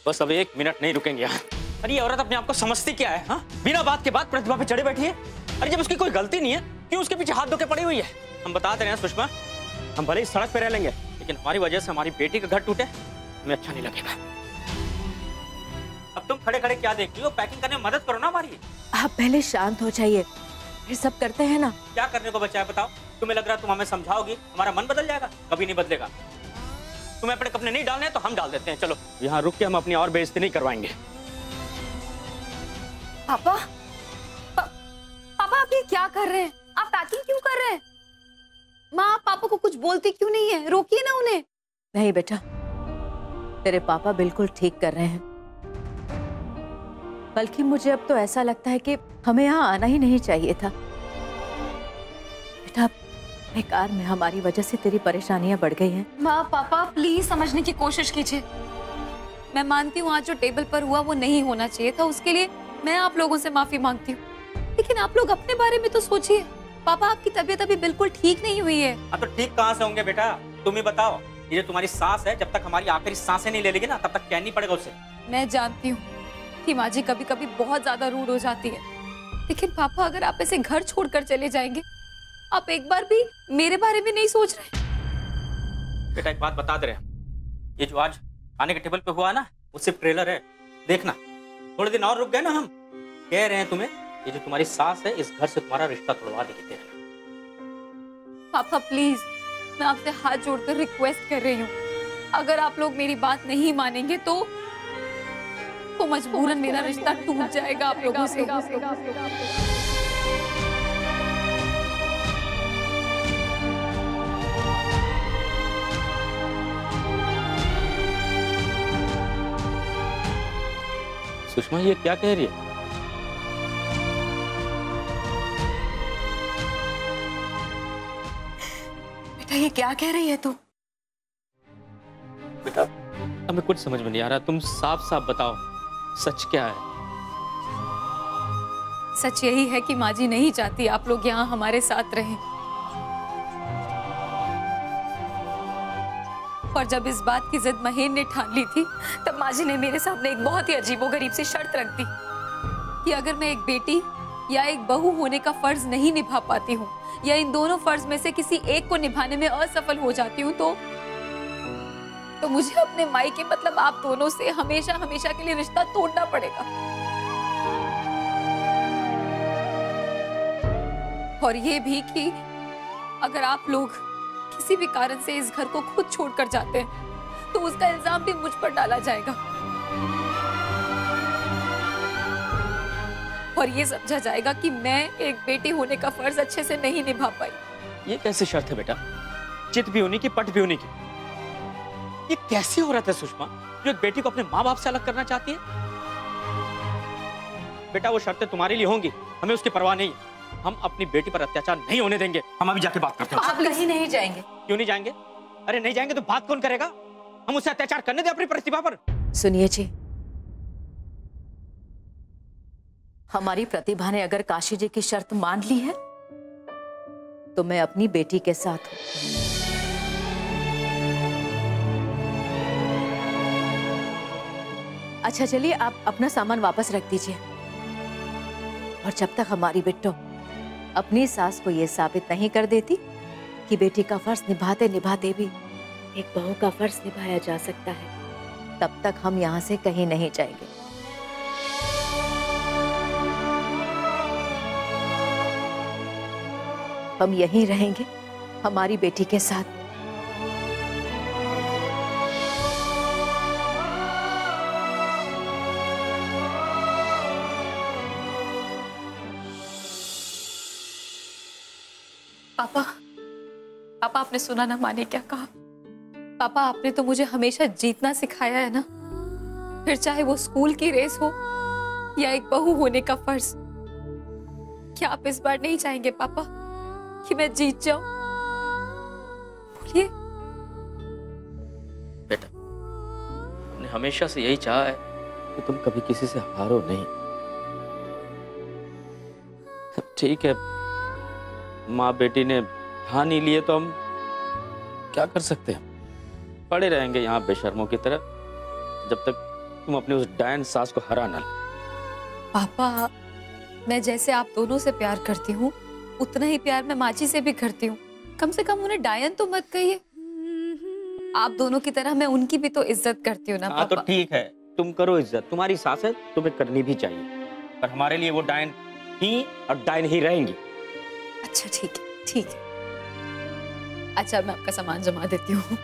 बस अब 1 मिनट नहीं रुकेंगे यार। अरे ये औरत अपने आप को समझती क्या है? हाँ, बिना बात के बाद प्रतिभा पे चढ़े बैठी है। अरे जब उसकी कोई गलती नहीं है, क्यों उसके पीछे हाथ धो के पड़ी हुई है? हम बताते रहे हैं सुषमा, हम भले ही सड़क पे रह लेंगे, लेकिन हमारी वजह से हमारी बेटी का घर टूटे, हमें अच्छा नहीं लगेगा। अब तुम खड़े खड़े क्या देख रही हो? पैकिंग करने में मदद करो ना हमारी। आप पहले शांत हो जाइए, फिर सब करते हैं ना। क्या करने को बचा है बताओ? तुम्हें लग रहा है तुम हमें समझाओगी, हमारा मन बदल जाएगा? कभी नहीं बदलेगा। तुम्हें अपने कपड़े नहीं डालने तो हम डाल देते हैं। चलो यहाँ रुक के हम अपनी और बेइज्जती नहीं करवाएंगे। पापा, पापा आप ये क्या कर रहे हैं? आप पैकिंग क्यों कर रहे हैं? माँ पापा को कुछ बोलती क्यों नहीं है? रोकिए ना उन्हें। नहीं बेटा, तेरे पापा बिल्कुल ठीक कर रहे हैं। बल्कि मुझे अब तो ऐसा लगता है कि हमें यहाँ आना ही नहीं चाहिए था। बेटा बेकार में हमारी वजह से तेरी परेशानियां बढ़ गई हैं। माँ पापा प्लीज समझने की कोशिश कीजिए। मैं मानती हूँ आज जो टेबल पर हुआ वो नहीं होना चाहिए था, उसके लिए मैं आप लोगों से माफी मांगती हूँ। लेकिन आप लोग अपने बारे में तो सोचिए। पापा आपकी तबीयत अभी बिल्कुल ठीक नहीं हुई है। अब तो ठीक कहाँ से होंगे बेटा? तुम ही बताओ। ये जो तुम्हारी सास है, जब तक हमारी आखिरी सांसें नहीं ले लेगी ना, तब तक कहनी पड़ेगा उसे। मैं जानती हूँ कि माँ जी कभी कभी बहुत ज्यादा रूड हो जाती है, लेकिन पापा अगर आप ऐसे घर छोड़कर चले जाएंगे, आप एक बार भी मेरे बारे में नहीं सोच रहे? बेटा एक बात बता दे रहे हैं, ये जो आज खाने के टेबल पे हुआ ना, वो सिर्फ ट्रेलर है। देखना थोड़े दिन और रुक गए ना, हम कह रहे हैं तुम्हें, ये जो तुम्हारी सास है इस घर से तुम्हारा रिश्ता तोड़वा देगी। पापा प्लीज, मैं आपसे हाथ जोड़कर रिक्वेस्ट कर रही हूँ, अगर आप लोग मेरी बात नहीं मानेंगे तो मजबूरन मेरा रिश्ता टूट जाएगा आप लोगों से। सुषमा ये क्या कह रही है? बेटा ये क्या कह रही है तू? बेटा हमें कुछ समझ में नहीं आ रहा, तुम साफ साफ बताओ सच क्या है? सच यही है कि माँ जी नहीं चाहती आप लोग यहाँ हमारे साथ रहें। और जब इस बात की जिद महेन ने ठान ली थी, तब माँ जी ने मेरे सामने एक बहुत ही अजीबोगरीब सी शर्त रख दी कि अगर मैं एक बेटी या एक बहू होने का फर्ज नहीं निभा पाती हूँ, या इन दोनों फर्ज में से किसी एक को निभाने में असफल हो जाती हूँ, तो मुझे अपने मायके मतलब आप दोनों से हमेशा हमेशा के लिए रिश्ता तोड़ना पड़ेगा। और ये भी कि अगर आप लोग किसी भी कारण से इस घर को खुद छोड़कर जाते हैं, तो उसका इल्जाम भी मुझ पर डाला जाएगा और ये समझा जाएगा कि मैं एक बेटी होने का फर्ज अच्छे से नहीं निभा पाई। ये कैसी शर्त है बेटा? चित भी होनी की, पट भी होनी की। ये कैसी औरत है सुषमा जो एक बेटी को अपने माँ बाप से अलग करना चाहती है? बेटा वो शर्तें तुम्हारे लिए होंगी, हमें उसकी परवाह नहीं है। हम अपनी बेटी पर अत्याचार नहीं होने देंगे। हम अभी जाके बात करते हैं। आप कहीं नहीं जाएंगे। क्यों नहीं जाएंगे? अरे नहीं जाएंगे तो बात कौन करेगा? हम उसे अत्याचार करने दें अपनी प्रतिभा पर? सुनिए जी, हमारी प्रतिभा ने अगर काशी जी की शर्त मान ली है तो मैं अपनी बेटी के साथ हूं। अच्छा चलिए आप अपना सामान वापस रख दीजिए, और जब तक हमारी बिट्टो अपनी सास को यह साबित नहीं कर देती कि बेटी का फर्ज निभाते निभाते भी एक बहू का फर्ज निभाया जा सकता है, तब तक हम यहाँ से कहीं नहीं जाएंगे। हम यहीं रहेंगे हमारी बेटी के साथ। पापा, पापा आपने सुना ना माँ ने क्या कहा? पापा आपने तो मुझे हमेशा जीतना सिखाया है ना, फिर चाहे वो स्कूल की रेस हो या एक बहू होने का फर्ज। क्या आप इस बार नहीं चाहेंगे पापा कि मैं जीत जाऊं? बोलिए। बेटा हमने हमेशा से यही चाहा है कि तुम कभी किसी से हारो नहीं। ठीक है, माँ बेटी ने ठान ही लिए तो हम क्या कर सकते हैं? पड़े रहेंगे यहाँ बेशर्मों की तरह जब तक तुम अपने उस डायन सास को हरा ना। पापा, मैं जैसे आप दोनों से प्यार करती हूँ उतना ही प्यार मैं माची से भी करती हूँ। कम से कम उन्हें डायन तो मत कहिए। आप दोनों की तरह मैं उनकी भी तो इज्जत करती हूँ ना हाँ, पापा। तो ठीक है, तुम करो इज्जत, तुम्हारी सास है, तुम्हें करनी भी चाहिए, पर हमारे लिए वो डायन ही और डायन ही रहेंगी। अच्छा ठीक है, ठीक है। अच्छा, मैं आपका सामान जमा देती हूँ।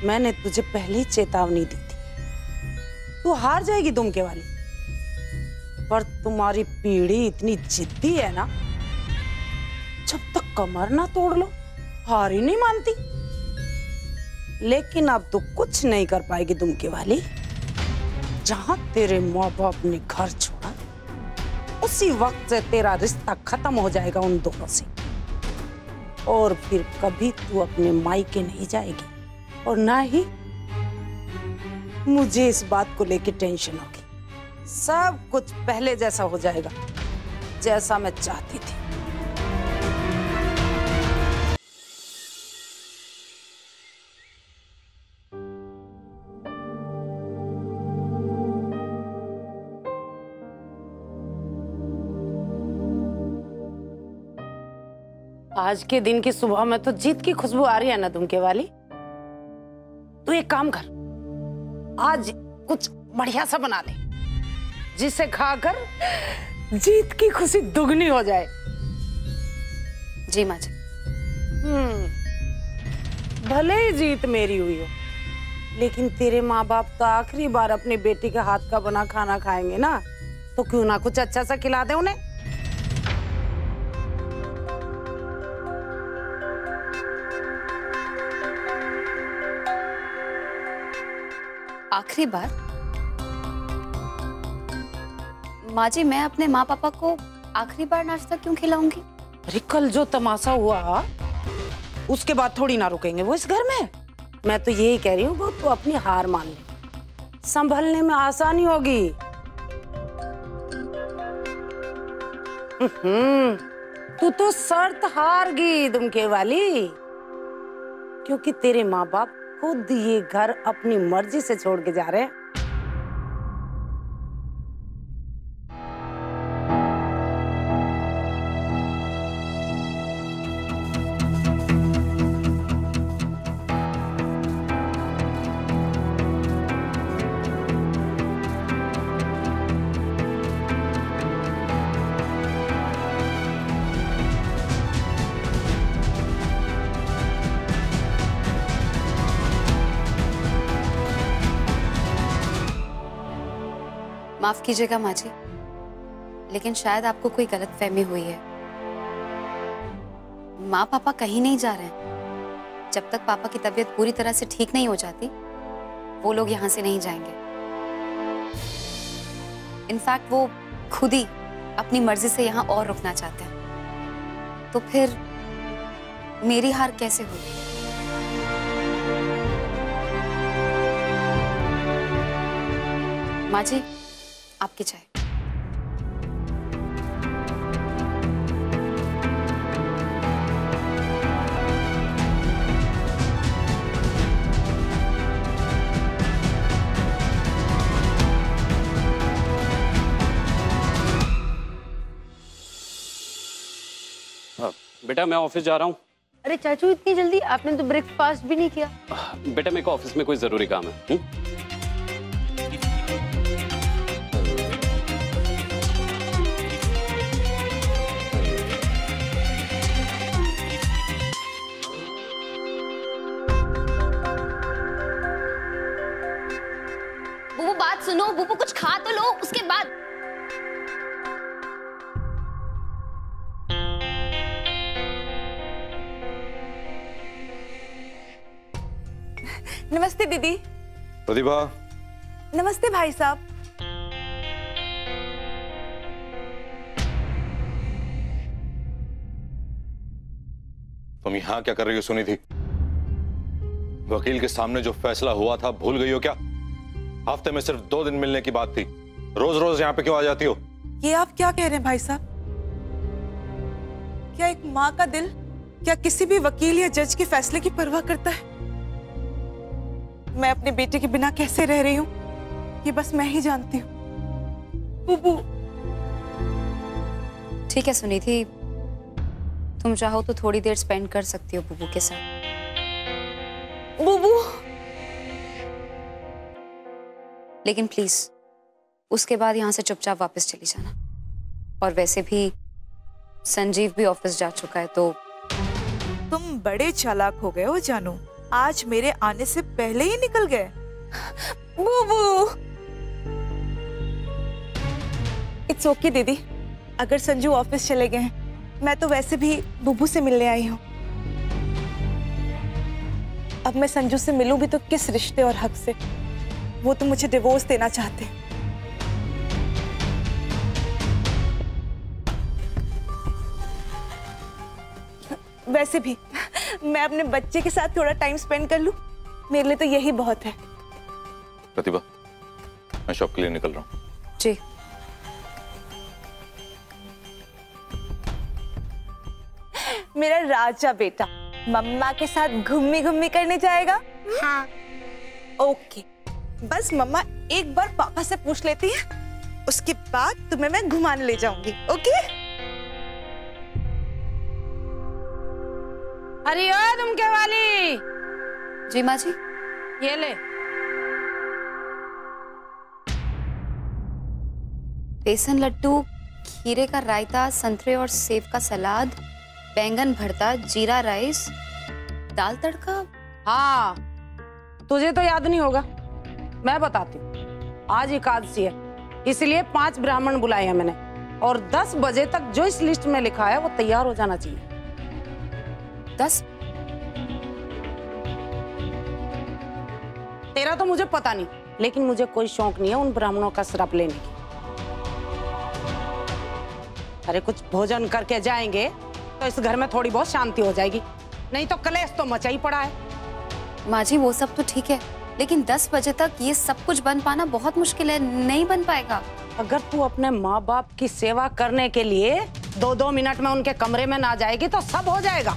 मैंने तुझे पहले ही चेतावनी दी थी, तू हार जाएगी दुमके वाली। पर तुम्हारी पीढ़ी इतनी जिद्दी है ना, जब तक कमर ना तोड़ लो हार ही नहीं मानती। लेकिन अब तू कुछ नहीं कर पाएगी दुमके वाली। जहां तेरे माँ बाप ने घर छोड़ा, उसी वक्त से तेरा रिश्ता खत्म हो जाएगा उन दोनों से। और फिर कभी तू अपने मायके नहीं जाएगी, और ना ही मुझे इस बात को लेके टेंशन होगी। सब कुछ पहले जैसा हो जाएगा, जैसा मैं चाहती थी। आज के दिन की सुबह में तो जीत की खुशबू आ रही है ना तुमके वाली। तू एक काम कर, आज कुछ बढ़िया सा बना ले, जिसे खाकर जीत की खुशी दुगनी हो जाए। जी माँ जी। भले ही जीत मेरी हुई हो, लेकिन तेरे माँ बाप तो आखिरी बार अपनी बेटी के हाथ का बना खाना खाएंगे ना, तो क्यों ना कुछ अच्छा सा खिला दे उन्हें। आखिरी बार? माँ जी, मैं अपने माँ पापा को आखिरी बार नाश्ता क्यों खिलाऊंगी? अरे कल जो तमाशा हुआ, उसके बाद थोड़ी ना रुकेंगे वो इस घर में। मैं तो यही कह रही हूँ, वो तू अपनी हार मान ले, संभलने में आसानी होगी। तू तो शर्त हार गई दुमके वाली, क्योंकि तेरे माँ बाप खुद ये घर अपनी मर्जी से छोड़ के जा रहे हैं। माफ कीजिएगा माँ जी, लेकिन शायद आपको कोई गलतफहमी हुई है। माँ पापा कहीं नहीं जा रहे हैं। जब तक पापा की तबीयत पूरी तरह से ठीक नहीं हो जाती, वो लोग यहाँ से नहीं जाएंगे। इनफैक्ट वो खुद ही अपनी मर्जी से यहाँ और रुकना चाहते हैं। तो फिर मेरी हार कैसे होगी? माँ जी, आपकी चाय। बेटा मैं ऑफिस जा रहा हूँ। अरे चाचू, इतनी जल्दी? आपने तो ब्रेकफास्ट भी नहीं किया। बेटा मेरे को ऑफिस में कोई जरूरी काम है। बुबू बात सुनो, बुबू कुछ खा तो लो उसके बाद। नमस्ते दीदी। प्रतिभा। नमस्ते भाई साहब। तुम यहाँ क्या कर रही हो सुनी थी? वकील के सामने जो फैसला हुआ था भूल गई हो क्या? हफ्ते में सिर्फ 2 दिन मिलने की बात थी, रोज रोज यहाँ पे क्यों आ जाती हो? ये आप क्या कह रहे हैं भाई साहब? क्या एक माँ का दिल क्या किसी भी वकील या जज के फैसले की परवाह करता है? मैं अपने बेटे के बिना कैसे रह रही हूँ ये बस मैं ही जानती हूँ। बुबू। ठीक है सुनीति, तुम चाहो तो थोड़ी देर स्पेंड कर सकती हो बुबू के साथ। बुबू। लेकिन प्लीज उसके बाद यहाँ से चुपचाप वापस चली जाना। और वैसे भी संजीव भी ऑफिस जा चुका है तो। तुम बड़े चालाक हो गए हो जानू, आज मेरे आने से पहले ही निकल गए। बुबू। इट्स ओके दीदी, अगर संजू ऑफिस चले गए हैं मैं तो वैसे भी बुबू से मिलने आई हूँ। अब मैं संजू से मिलूं भी तो किस रिश्ते और हक से? वो तो मुझे डिवोर्स देना चाहते हैं। वैसे भी मैं अपने बच्चे के साथ थोड़ा टाइम स्पेंड कर लूं, मेरे लिए तो यही बहुत है। प्रतिभा, मैं शॉप के लिए निकल रहा हूँ। जी। मेरा राजा बेटा मम्मा के साथ घूमी घूमी करने जाएगा। हाँ। ओके, बस मम्मा एक बार पापा से पूछ लेती है, उसके बाद तुम्हें मैं घुमाने ले जाऊंगी। ओके? अरे ओ तुम क्या वाली? जी माँ जी। ये ले। बेसन लड्डू, खीरे का रायता, संतरे और सेब का सलाद, बैंगन भरता, जीरा राइस, दाल तड़का। हाँ, तुझे तो याद नहीं होगा, मैं बताती हूँ। आज एकादशी है, इसलिए 5 ब्राह्मण बुलाए हैं मैंने, और 10 बजे तक जो इस लिस्ट में लिखा है वो तैयार हो जाना चाहिए। 10? तेरा तो मुझे पता नहीं, लेकिन मुझे कोई शौक नहीं है उन ब्राह्मणों का श्राप लेने की। अरे कुछ भोजन करके जाएंगे तो इस घर में थोड़ी बहुत शांति हो जाएगी, नहीं तो कलेश तो मचा ही पड़ा है। माँ जी वो सब तो ठीक है, लेकिन 10 बजे तक ये सब कुछ बन पाना बहुत मुश्किल है, नहीं बन पाएगा। अगर तू अपने माँ बाप की सेवा करने के लिए 2-2 मिनट में उनके कमरे में ना जाएगी तो सब हो जाएगा।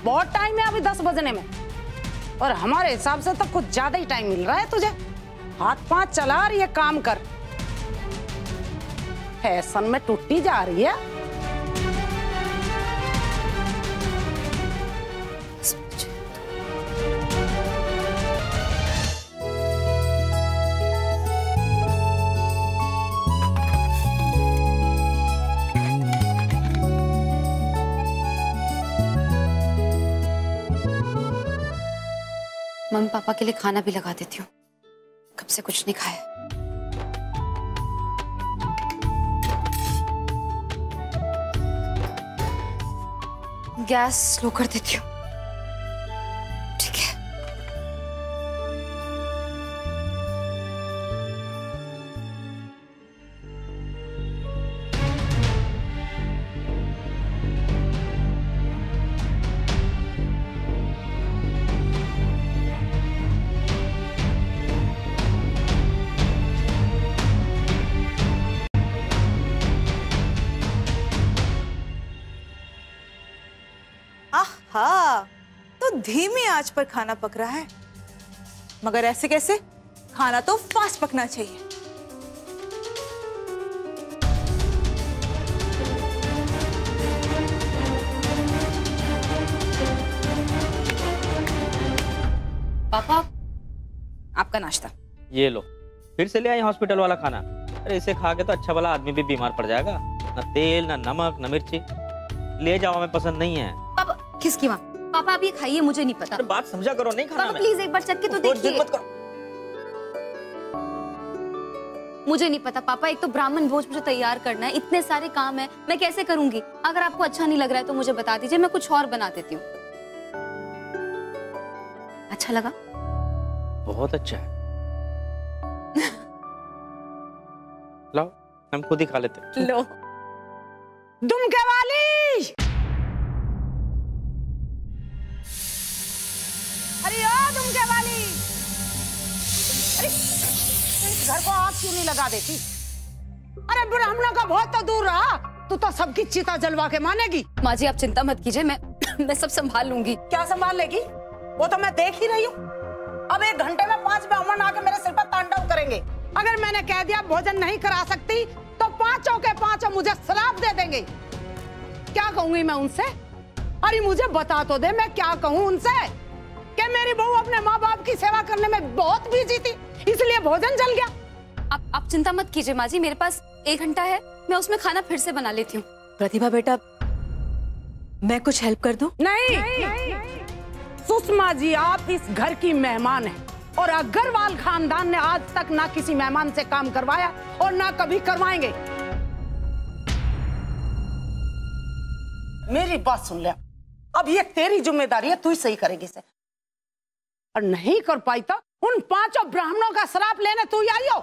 बहुत टाइम है अभी 10 बजने में, और हमारे हिसाब से तो कुछ ज्यादा ही टाइम मिल रहा है तुझे। हाथ पांव चला और ये काम कर, फैशन में टूटी जा रही है। मम्मी पापा के लिए खाना भी लगा देती हूँ, कब से कुछ नहीं खाया। गैस स्लो कर देती हूँ। ठीक है। आहा, तो धीमी आंच पर खाना पक रहा है, मगर ऐसे कैसे? खाना तो फास्ट पकना चाहिए। पापा आपका नाश्ता। ये लो, फिर से ले आई हॉस्पिटल वाला खाना। अरे इसे खा के तो अच्छा वाला आदमी भी बीमार पड़ जाएगा। ना तेल, ना नमक, ना मिर्ची। ले जाओ, हमें पसंद नहीं है। पापा किसकी माँ? पापा आप ये खाइए, मुझे नहीं पता। अरे बात समझा करो, नहीं खाना। पापा प्लीज एक बार चख के तो देखिए। मत करो। मुझे नहीं पता पापा, एक तो ब्राह्मण भोज मुझे तैयार करना है, इतने सारे काम है, मैं कैसे करूंगी? अगर आपको अच्छा नहीं लग रहा है तो मुझे बता दीजिए, मैं कुछ और बना देती हूँ। अच्छा लगा? बहुत अच्छा है। लाओ, हम खुद ही खा लेते हैं। लो। दुमके वाली। अरे ओ दुमके वाली, अरे इस घर को आग क्यों नहीं लगा देती? अरे ब्राह्मणों का बहुत तो दूर रहा, तू तो सबकी चिता जलवा के मानेगी। माँ जी आप चिंता मत कीजिए, मैं सब संभाल लूंगी। क्या संभाल लेगी? वो तो मैं देख ही रही हूँ। अब 1 घंटे में 5 ब्राह्मण आके मेरे सिर पर तांडव करेंगे। अगर मैंने कह दिया भोजन नहीं करा सकती तो 5 के 5 मुझे श्राप दे देंगे। क्या कहूंगी मैं उनसे? अरे मुझे बता तो दे, मैं क्या कहूँ उनसे कि मेरी बहू अपने माँ बाप की सेवा करने में बहुत बिजी थी, इसलिए भोजन जल गया। आप चिंता मत कीजिए माँ जी, मेरे पास 1 घंटा है, मैं उसमें खाना फिर से बना लेती हूँ। प्रतिभा बेटा, मैं कुछ हेल्प कर दूं? नहीं। सुषमा जी, आप इस घर की मेहमान हैं और अग्रवाल खानदान ने आज तक ना किसी मेहमान से काम करवाया और ना कभी करवाएंगे। मेरी बात सुन ले, अब ये तेरी जिम्मेदारी है, तू ही सही करेगी इसे। और नहीं कर पाई तो उन 5 ब्राह्मणों का श्राप लेने तू ही आई हो।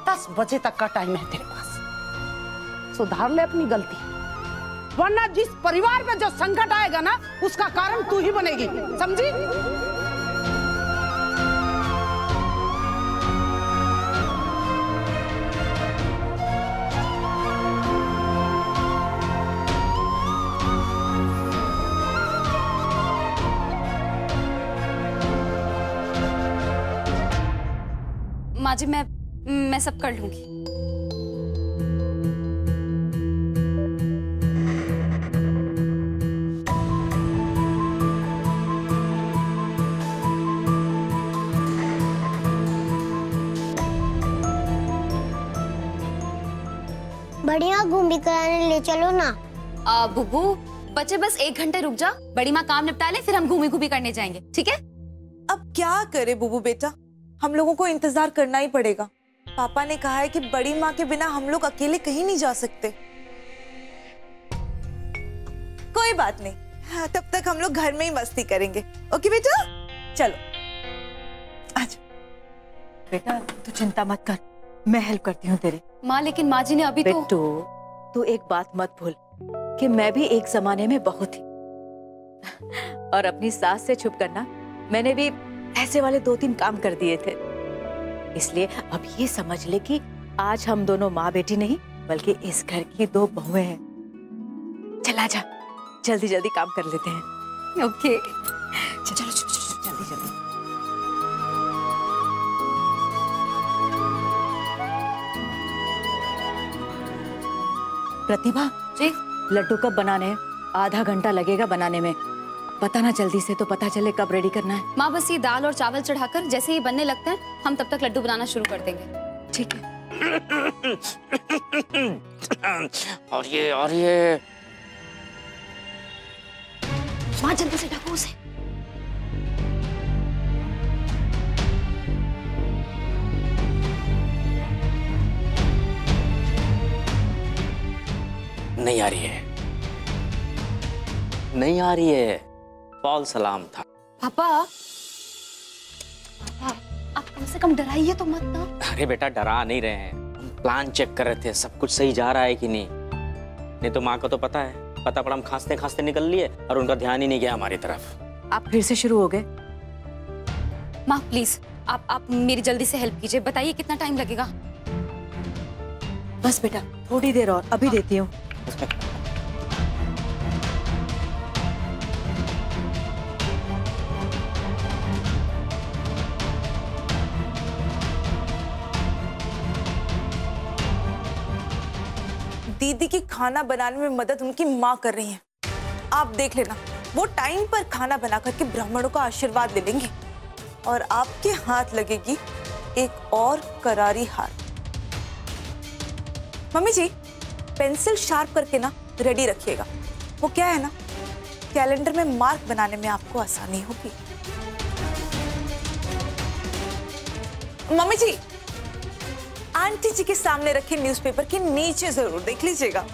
10 बजे तक का टाइम है तेरे पास, सुधार ले अपनी गलती, वरना जिस परिवार में जो संकट आएगा ना उसका कारण तू ही बनेगी, समझी? माँ जी मैं सब कर लूंगी। बढ़िया घूम भी कराने ले चलो ना। बुब्बू बच्चे बस 1 घंटे रुक जा, बड़ी माँ काम निपटा ले, फिर हम घूमी घूमी करने जाएंगे, ठीक है? अब क्या करे बुबू बेटा, हम लोगों को इंतजार करना ही पड़ेगा। पापा ने कहा है कि बड़ी माँ के बिना हम लोग अकेले कहीं नहीं जा सकते। कोई बात नहीं, हाँ, तब तक हम लोग घर में ही मस्ती करेंगे। ओके बेटा, चलो आज। बेटा तू चिंता मत कर, मैं हेल्प करती हूँ तेरे। माँ लेकिन माँ जी ने अभी तो। बेटू तू एक बात मत भूल कि मैं भी एक जमाने में बहू थी और अपनी सास से छुप करना मैंने भी ऐसे वाले 2-3 काम कर दिए थे। इसलिए अब ये समझ ले कि आज हम दोनों माँ बेटी नहीं बल्कि इस घर की 2 बहुएं हैं। चल आजा, जल्दी जल्दी काम कर लेते हैं। ओके चलो जल्दी जल्दी। प्रतिभा जी लड्डू कब बनाने हैं? आधा घंटा लगेगा बनाने में, बताना जल्दी से तो पता चले कब रेडी करना है। माँ बस ये दाल और चावल चढ़ाकर जैसे ही बनने लगते हैं हम तब तक लड्डू बनाना शुरू कर देंगे। ठीक है। और ये माँ जल्दी से ढको उसे। नहीं आ रही है, नहीं आ रही है, फॉल्स अलार्म था। पापा आप कम से कम डराइए तो मत ना। अरे बेटा डरा नहीं रहे हैं, हम प्लान चेक कर रहे थे सब कुछ सही जा रहा है कि नहीं तो माँ को तो पता है, पता पड़ा हम खांसते खांसते निकल लिए और उनका ध्यान ही नहीं गया हमारी तरफ। आप फिर से शुरू हो गए? माँ प्लीज आप मेरी जल्दी से हेल्प कीजिए, बताइए कितना टाइम लगेगा? बस बेटा थोड़ी देर और, अभी देती हूँ। दीदी की खाना बनाने में मदद उनकी माँ कर रही है। आप देख लेना, वो टाइम पर खाना बना करके ब्राह्मणों का आशीर्वाद ले लेंगे और आपके हाथ लगेगी एक और करारी हार। मम्मी जी पेंसिल शार्प करके ना रेडी रखिएगा, वो क्या है ना कैलेंडर में मार्क बनाने में आपको आसानी होगी। मम्मी जी आंटी जी के सामने रखे न्यूज़पेपर के नीचे जरूर देख लीजिएगा।